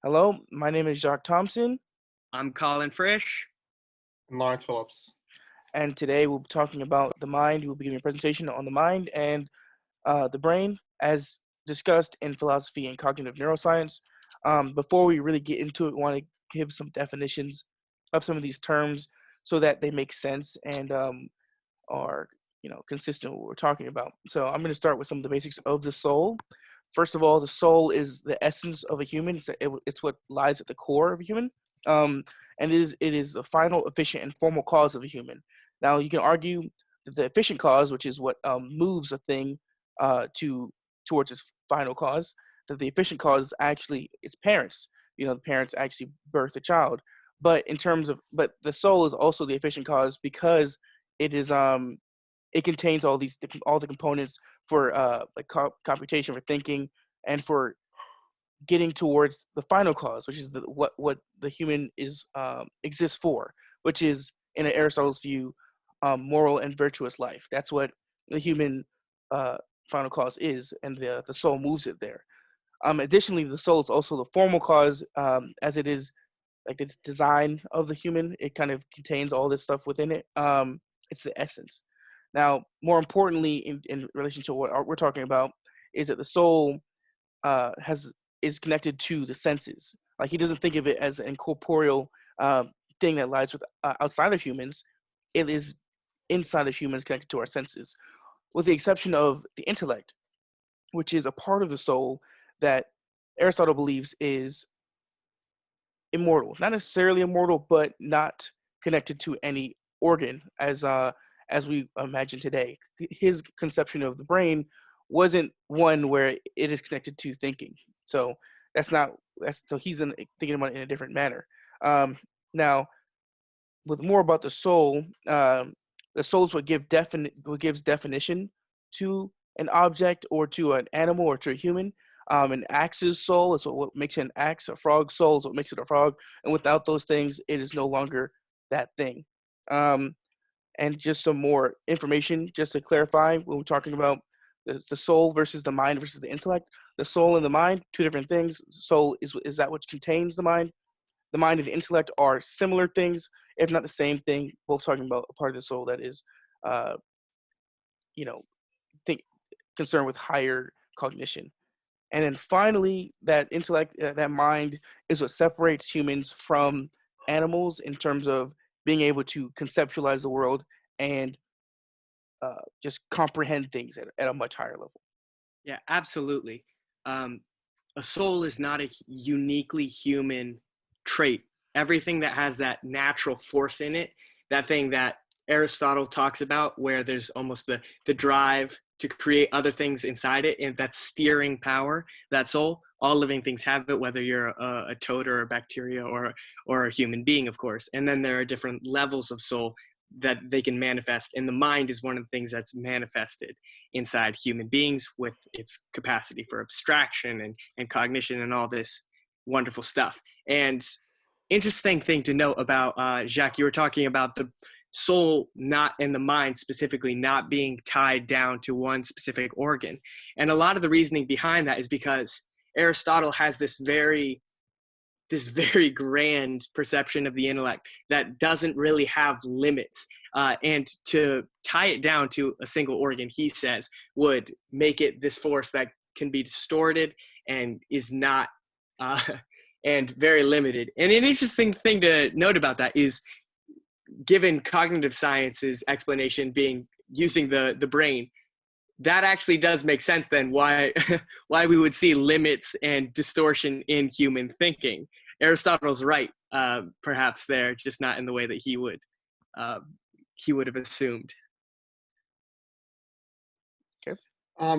Hello, my name is Jacques Thompson, I'm Colin Frisch. And Lawrence Phillips. and today we'll be talking about the mind. We'll be giving a presentation on the mind and the brain, as discussed in philosophy and cognitive neuroscience. Before we really get into it, we want to give some definitions of some of these terms so that they make sense and are consistent with what we're talking about. So I'm going to start with some of the basics of the soul. First of all, the soul is the essence of a human. It's what lies at the core of a human, um, and it is the final, efficient, and formal cause of a human. Now, you can argue that the efficient cause, which is what moves a thing to towards its final cause, that the efficient cause is actually its parents. The parents actually birth a child. But the soul is also the efficient cause because it contains all the components for computation, for thinking, and for getting towards the final cause, which is what the human is exists for, which is, in Aristotle's view, moral and virtuous life. That's what the human uh, final cause is, and the soul moves it there. Additionally, the soul is also the formal cause, as it is like its design of the human. It kind of contains all this stuff within it. It's the essence. Now, more importantly, in relation to what we're talking about, is that the soul has is connected to the senses. Like, he doesn't think of it as an incorporeal thing that lies outside of humans. It is inside of humans, connected to our senses, with the exception of the intellect, which is a part of the soul that Aristotle believes is immortal. Not necessarily immortal, but not connected to any organ as we imagine today. His conception of the brain wasn't one where it is connected to thinking. So he's thinking about it in a different manner. Now, with more about the soul is what gives definition to an object or to an animal or to a human. An axe's soul is what makes it an axe. A frog's soul is what makes it a frog. And without those things, it is no longer that thing. Um, and just some more information, just to clarify, when we're talking about the soul versus the mind versus the intellect, the soul and the mind, two different things. Soul is that which contains the mind. The mind and the intellect are similar things, if not the same thing. Both talking about a part of the soul that is, uh, you know, think concerned with higher cognition. And then finally, that intellect, that mind, is what separates humans from animals in terms of being able to conceptualize the world and just comprehend things at a much higher level. Yeah, absolutely. Um, a soul is not a uniquely human trait. Everything that has that natural force in it, that thing that Aristotle talks about, where there's almost the drive to create other things inside it, and that steering power, that soul, all living things have it, whether you're a toad or a bacteria or a human being, of course. And then there are different levels of soul that they can manifest, and the mind is one of the things that's manifested inside human beings with its capacity for abstraction and cognition and all this wonderful stuff. And interesting thing to note about Jacques, you were talking about the soul not and the mind specifically not being tied down to one specific organ. And a lot of the reasoning behind that is because Aristotle has this very grand perception of the intellect that doesn't really have limits. And to tie it down to a single organ, he says, would make it this force that can be distorted and is not, and very limited. And an interesting thing to note about that is, given cognitive science's explanation being using the brain, that actually does make sense then why why we would see limits and distortion in human thinking. Aristotle's right, perhaps there, just not in the way that uh, he would have assumed. Okay.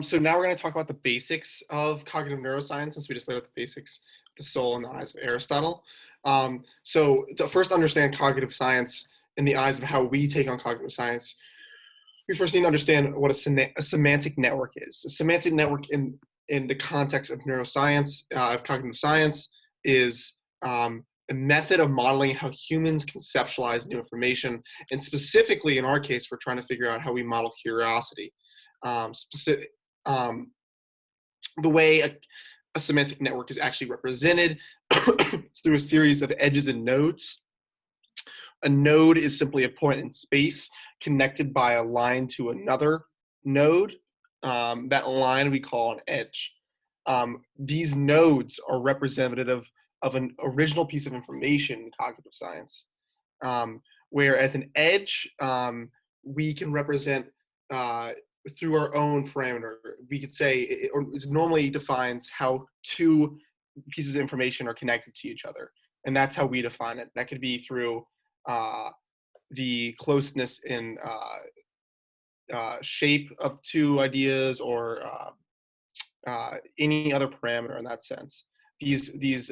So now we're going to talk about the basics of cognitive neuroscience, since we just laid out the basics of the soul in the eyes of Aristotle. So to first understand cognitive science in the eyes of how we take on cognitive science, we first need to understand what a semantic network is. A semantic network in the context of neuroscience, of cognitive science, is a method of modeling how humans conceptualize new information. And specifically, in our case, we're trying to figure out how we model curiosity. The way a semantic network is actually represented through a series of edges and nodes. A node is simply a point in space connected by a line to another node. That line we call an edge. These nodes are representative of an original piece of information in cognitive science. Whereas an edge, we can represent through our own parameter. We could say it normally defines how two pieces of information are connected to each other. And that's how we define it. That could be through the closeness in shape of two ideas, or any other parameter in that sense. These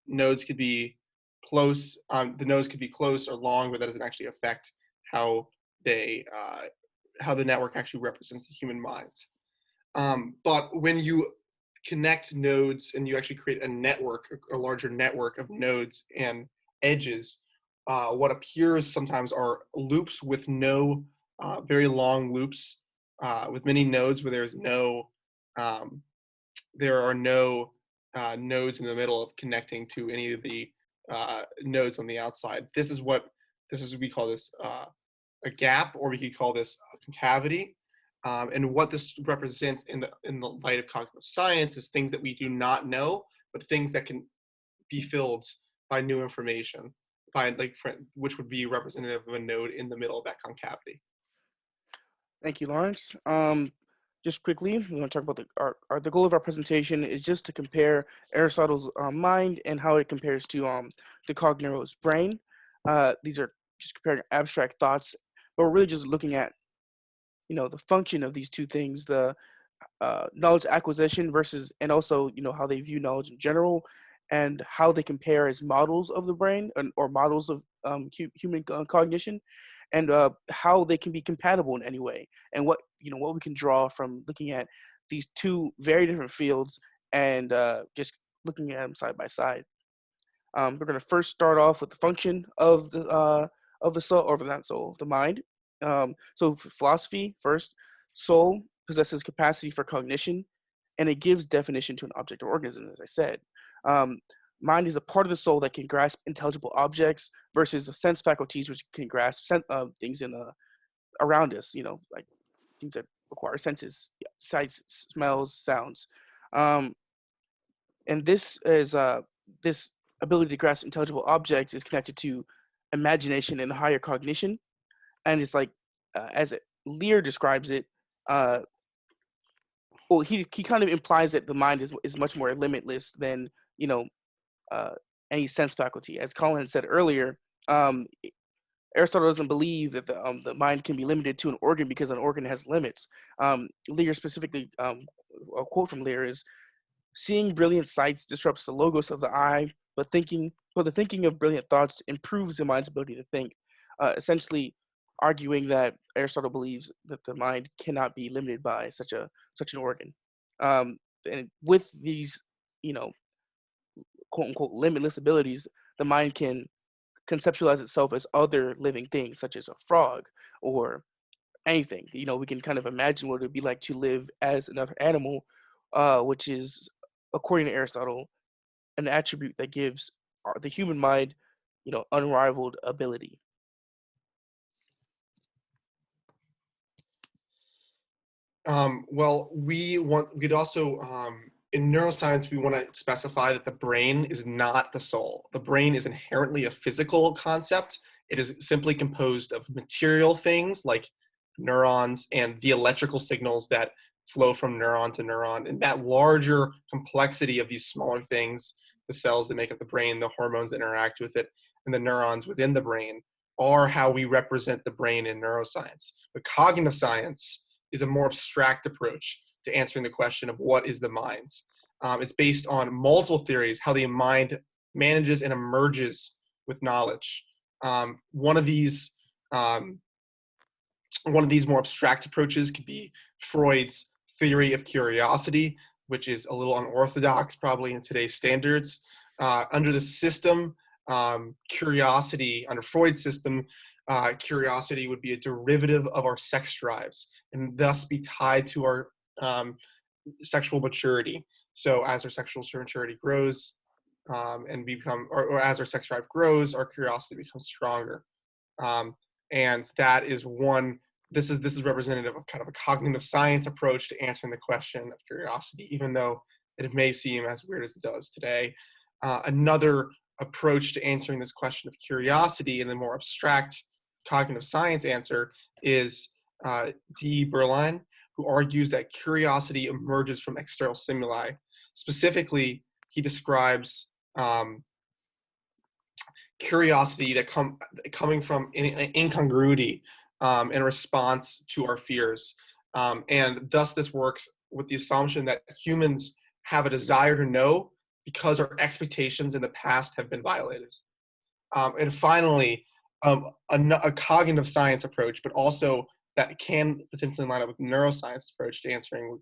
nodes could be close. The nodes could be close or long, but that doesn't actually affect how how the network actually represents the human mind. But when you connect nodes and you actually create a network, a larger network of nodes and edges, what appears sometimes are loops with no very long loops with many nodes where there are no nodes in the middle of connecting to any of the nodes on the outside. We call this a gap, or we could call this a concavity. And what this represents in the light of cognitive science is things that we do not know, but things that can be filled by new information, which would be representative of a node in the middle of that concavity. Thank you, Lawrence. Just quickly, we want to talk about the goal of our presentation is just to compare Aristotle's mind and how it compares to the Cognero's brain. These are just comparing abstract thoughts, but we're really just looking at, the function of these two things, the knowledge acquisition versus, and also, how they view knowledge in general, and how they compare as models of the brain, or models of human cognition, and how they can be compatible in any way, and what we can draw from looking at these two very different fields, and just looking at them side by side. We're going to first start off with the function of the soul, or not soul, of the mind. So for philosophy, first, soul possesses capacity for cognition, and it gives definition to an object or organism, as I said. Mind is a part of the soul that can grasp intelligible objects versus sense faculties, which can grasp things around us, like things that require senses, sights, smells, sounds. And this ability to grasp intelligible objects is connected to imagination and higher cognition. And it's like, as Lear describes it, he kind of implies that the mind is much more limitless than any sense faculty. As Collin said earlier, Aristotle doesn't believe that the mind can be limited to an organ because an organ has limits. Lear specifically, a quote from Lear is, "Seeing brilliant sights disrupts the logos of the eye, but the thinking of brilliant thoughts improves the mind's ability to think." Essentially, arguing that Aristotle believes that the mind cannot be limited by such an organ. And with these, quote unquote limitless abilities, the mind can conceptualize itself as other living things, such as a frog or anything. We can kind of imagine what it would be like to live as another animal, which is, according to Aristotle, an attribute that gives the human mind, unrivaled ability. Well, we'd also, in neuroscience, we want to specify that the brain is not the soul. The brain is inherently a physical concept. It is simply composed of material things like neurons and the electrical signals that flow from neuron to neuron. And that larger complexity of these smaller things, the cells that make up the brain, the hormones that interact with it, and the neurons within the brain, are how we represent the brain in neuroscience. But cognitive science is a more abstract approach to answering the question of what is the mind. It's based on multiple theories, how the mind manages and emerges with knowledge. One of these more abstract approaches could be Freud's theory of curiosity, which is a little unorthodox probably in today's standards. Under the system, curiosity, under Freud's system, curiosity would be a derivative of our sex drives and thus be tied to our sexual maturity. So as our sexual maturity grows, and or as our sex drive grows, our curiosity becomes stronger. And that is one. This is representative of kind of a cognitive science approach to answering the question of curiosity, even though it may seem as weird as it does today. Another approach to answering this question of curiosity in the more abstract cognitive science answer is D. Berline, who argues that curiosity emerges from external stimuli. Specifically, he describes curiosity that coming from incongruity in response to our fears. And thus this works with the assumption that humans have a desire to know because our expectations in the past have been violated. And finally, a cognitive science approach, but also that can potentially line up with neuroscience approach to answering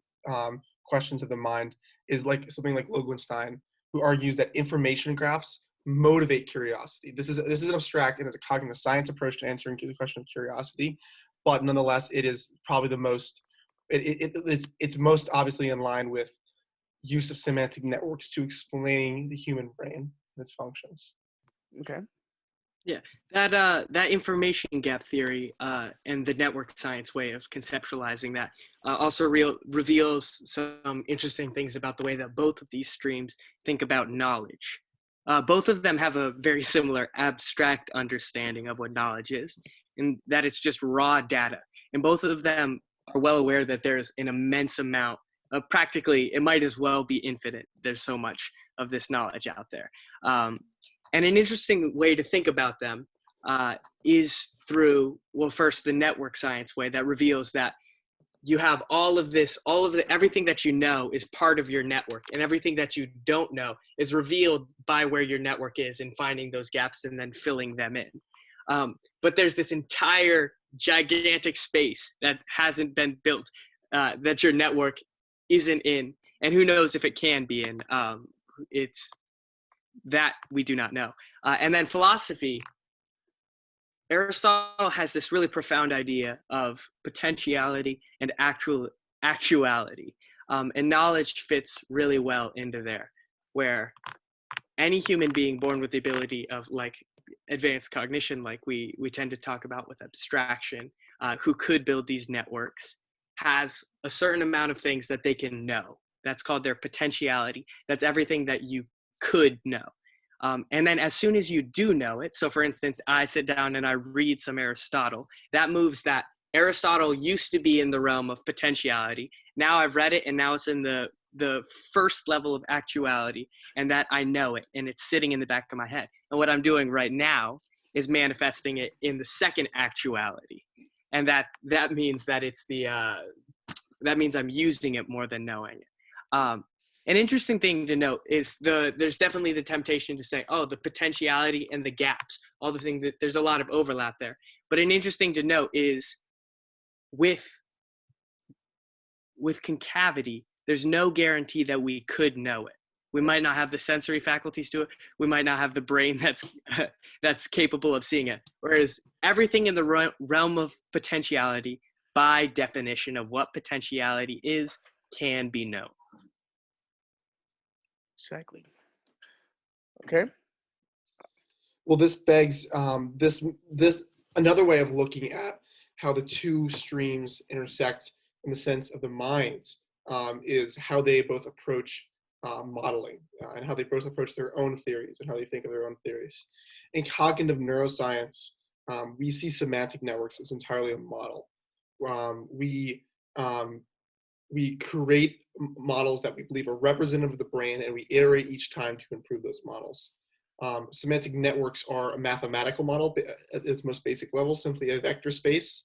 questions of the mind, is like something like Lowenstein, who argues that information graphs motivate curiosity. This is an abstract and it's a cognitive science approach to answering the question of curiosity, but nonetheless, it is probably the most it's most obviously in line with use of semantic networks to explain the human brain and its functions. Okay. Yeah, that information gap theory and the network science way of conceptualizing that also reveals some interesting things about the way that both of these streams think about knowledge. Both of them have a very similar abstract understanding of what knowledge is, and that it's just raw data. And both of them are well aware that there's an immense amount of practically, it might as well be infinite. There's so much of this knowledge out there. And an interesting way to think about them is through, well, first the network science way that reveals that you have everything that you know is part of your network, and everything that you don't know is revealed by where your network is and finding those gaps and then filling them in. But there's this entire gigantic space that hasn't been built, that your network isn't in, and who knows if it can be in. It's that we do not know. And then philosophy, Aristotle has this really profound idea of potentiality and actuality. And knowledge fits really well into there, where any human being born with the ability of like advanced cognition, like we tend to talk about with abstraction, who could build these networks, has a certain amount of things that they can know. That's called their potentiality. That's everything that you could know. And then as soon as you do know it, so for instance, I sit down and I read some Aristotle, that moves that Aristotle used to be in the realm of potentiality. Now I've read it and now it's in the first level of actuality, and that I know it and it's sitting in the back of my head. And what I'm doing right now is manifesting it in the second actuality. And that means that it's that means I'm using it more than knowing it. An interesting thing to note is there's definitely the temptation to say, oh, the potentiality and the gaps, all the things that there's a lot of overlap there. But an interesting to note is with concavity, there's no guarantee that we could know it. We might not have the sensory faculties to it. We might not have the brain that's capable of seeing it. Whereas everything in the realm of potentiality, by definition of what potentiality is, can be known. Exactly. Okay. Well, this begs this another way of looking at how the two streams intersect in the sense of the minds is how they both approach modeling and how they both approach their own theories and how they think of their own theories. In cognitive neuroscience, we see semantic networks as entirely a model. We create models that we believe are representative of the brain, and we iterate each time to improve those models. Semantic networks are a mathematical model at its most basic level, simply a vector space,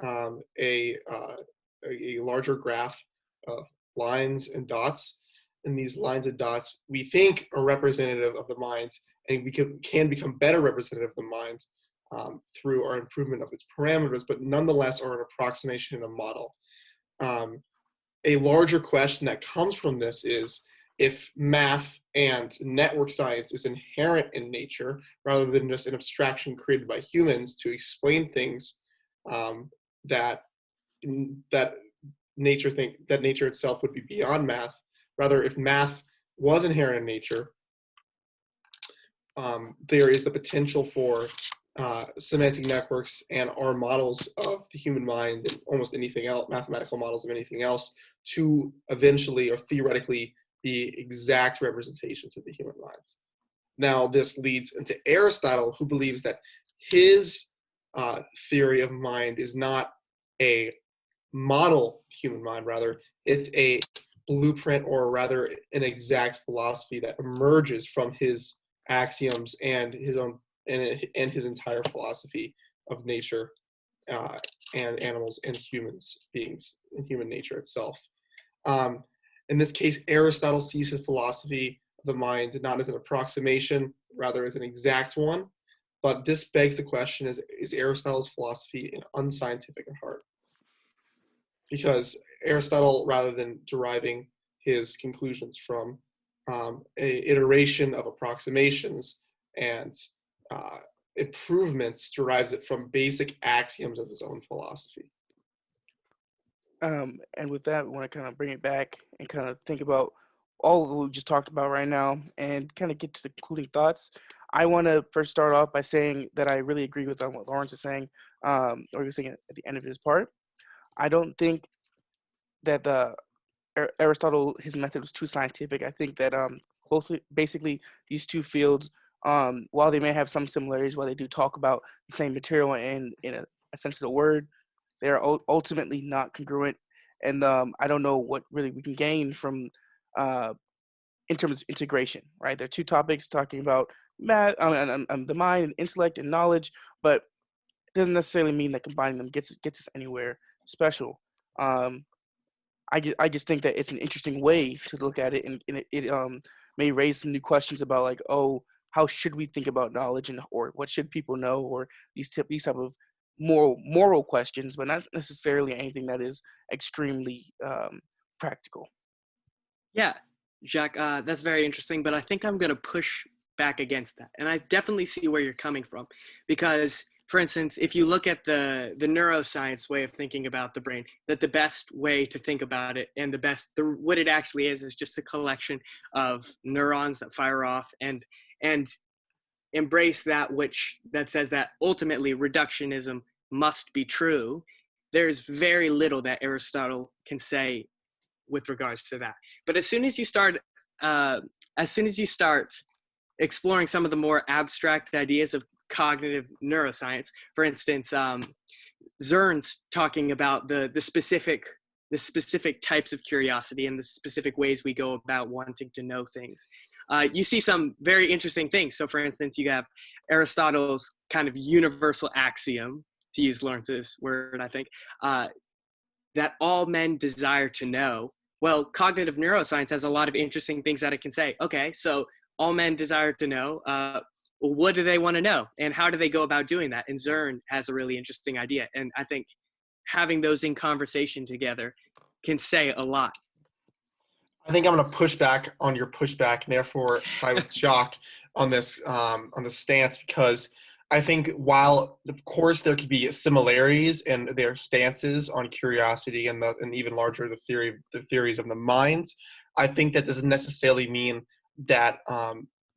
a larger graph of lines and dots. And these lines and dots we think are representative of the minds, and we can become better representative of the minds through our improvement of its parameters, but nonetheless are an approximation in a model. A larger question that comes from this is if math and network science is inherent in nature rather than just an abstraction created by humans to explain things that nature itself would be beyond math, Rather, if math was inherent in nature, there is the potential for semantic networks and our models of the human mind and almost anything else, mathematical models of anything else, to eventually or theoretically be exact representations of the human mind. Now, this leads into Aristotle, who believes that his theory of mind is not a model human mind, rather, it's a blueprint, or rather an exact philosophy that emerges from his axioms and his own and his entire philosophy of nature, and animals and humans beings and human nature itself. Um, in this case, Aristotle sees his philosophy of the mind not as an approximation, rather as an exact one. But this begs the question, is Aristotle's philosophy unscientific at heart? Because Aristotle, rather than deriving his conclusions from a iteration of approximations and improvements, derives it from basic axioms of his own philosophy. And with that, we want to kind of bring it back and kind of think about all of what we just talked about right now and kind of get to the concluding thoughts. I want to first start off by saying that I really agree with what Lawrence is saying, or he was saying at the end of his part. I don't think that Aristotle, his method was too scientific. I think that basically these two fields, while they may have some similarities, while they do talk about the same material in a sense of the word, they are ultimately not congruent. And I don't know what really we can gain from in terms of integration, right? They're two topics talking about math, the mind and intellect and knowledge, but it doesn't necessarily mean that combining them gets us anywhere special. Um, I just think that it's an interesting way to look at it, and it may raise some new questions about, like, oh, how should we think about knowledge, and or what should people know, or these type of moral questions, but not necessarily anything that is extremely practical. Yeah, Jacques, that's very interesting, but I think I'm going to push back against that. And I definitely see where you're coming from, because, for instance, if you look at the neuroscience way of thinking about the brain, that the best way to think about it and what it actually is just a collection of neurons that fire off and embrace that says that ultimately reductionism must be true. There's very little that Aristotle can say with regards to that. But as soon as you start exploring some of the more abstract ideas of cognitive neuroscience, for instance, Zern's talking about the specific types of curiosity and the specific ways we go about wanting to know things. You see some very interesting things. So, for instance, you have Aristotle's kind of universal axiom, to use Lawrence's word, I think, that all men desire to know. Well, cognitive neuroscience has a lot of interesting things that it can say. Okay, so all men desire to know. What do they want to know? And how do they go about doing that? And Zern has a really interesting idea. And I think having those in conversation together can say a lot. I think I'm going to push back on your pushback, and therefore side with Jacques on this stance, because I think while of course there could be similarities in their stances on curiosity and even larger the theories of the minds, I think that doesn't necessarily mean that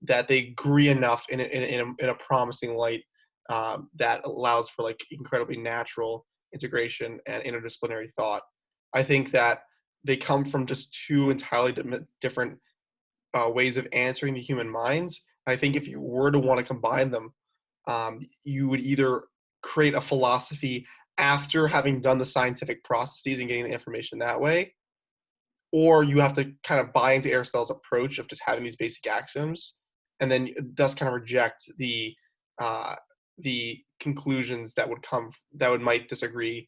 that they agree enough in a promising light that allows for like incredibly natural integration and interdisciplinary thought. I think that they come from just two entirely different ways of answering the human minds. I think if you were to want to combine them, you would either create a philosophy after having done the scientific processes and getting the information that way, or you have to kind of buy into Aristotle's approach of just having these basic axioms, and then thus kind of reject the conclusions that might disagree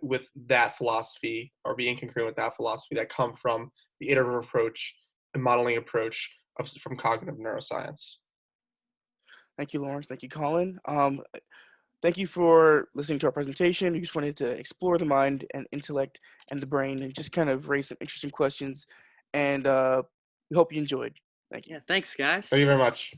with that philosophy or be incongruent with that philosophy that come from the iterative approach and modeling approach from cognitive neuroscience. Thank you, Lawrence. Thank you, Collin. Thank you for listening to our presentation. We just wanted to explore the mind and intellect and the brain and just kind of raise some interesting questions. And we hope you enjoyed. Thank you. Yeah, thanks, guys. Thank you very much.